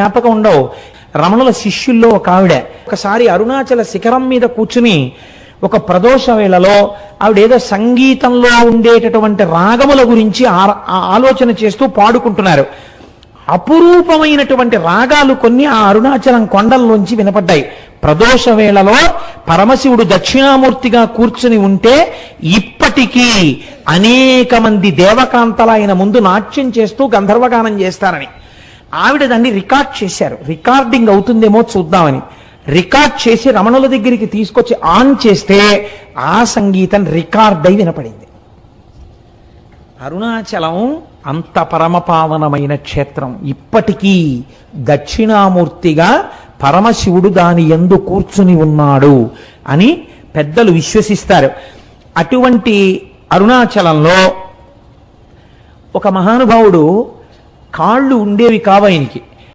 జ్ఞాపకం ఉండవు. రమణుల శిష్యుల్లో ఒక ఆవిడ ఒకసారి అరుణాచల శిఖరం మీద కూర్చుని ఒక ప్రదోష వేళలో ఆవిడేదో సంగీతంలో ఉండేటటువంటి రాగముల గురించి ఆలోచన చేస్తూ పాడుకుంటున్నారు. అపురూపమైనటువంటి రాగాలు కొన్ని ఆ అరుణాచలం కొండల్లోంచి వినపడ్డాయి. ప్రదోష వేళలో పరమశివుడు దక్షిణామూర్తిగా కూర్చుని ఉంటే ఇప్పటికీ అనేక మంది దేవకాంతలు ఆయన ముందు నాట్యం చేస్తూ గంధర్వగానం చేస్తారని ఆవిడ దాన్ని రికార్డ్ చేశారు. రికార్డింగ్ అవుతుందేమో చూద్దామని రికార్డ్ చేసి రమణుల దగ్గరికి తీసుకొచ్చి ఆన్ చేస్తే ఆ సంగీతం రికార్డ్ అయి వినపడింది. అరుణాచలం అంత పరమపావనమైన క్షేత్రం. ఇప్పటికీ దక్షిణామూర్తిగా పరమశివుడు దాని యందు కూర్చుని ఉన్నాడు అని పెద్దలు విశ్వసిస్తారు. అటువంటి అరుణాచలంలో ఒక మహానుభావుడు కాళ్ళు ఉండేవి కావు ఆయనకి.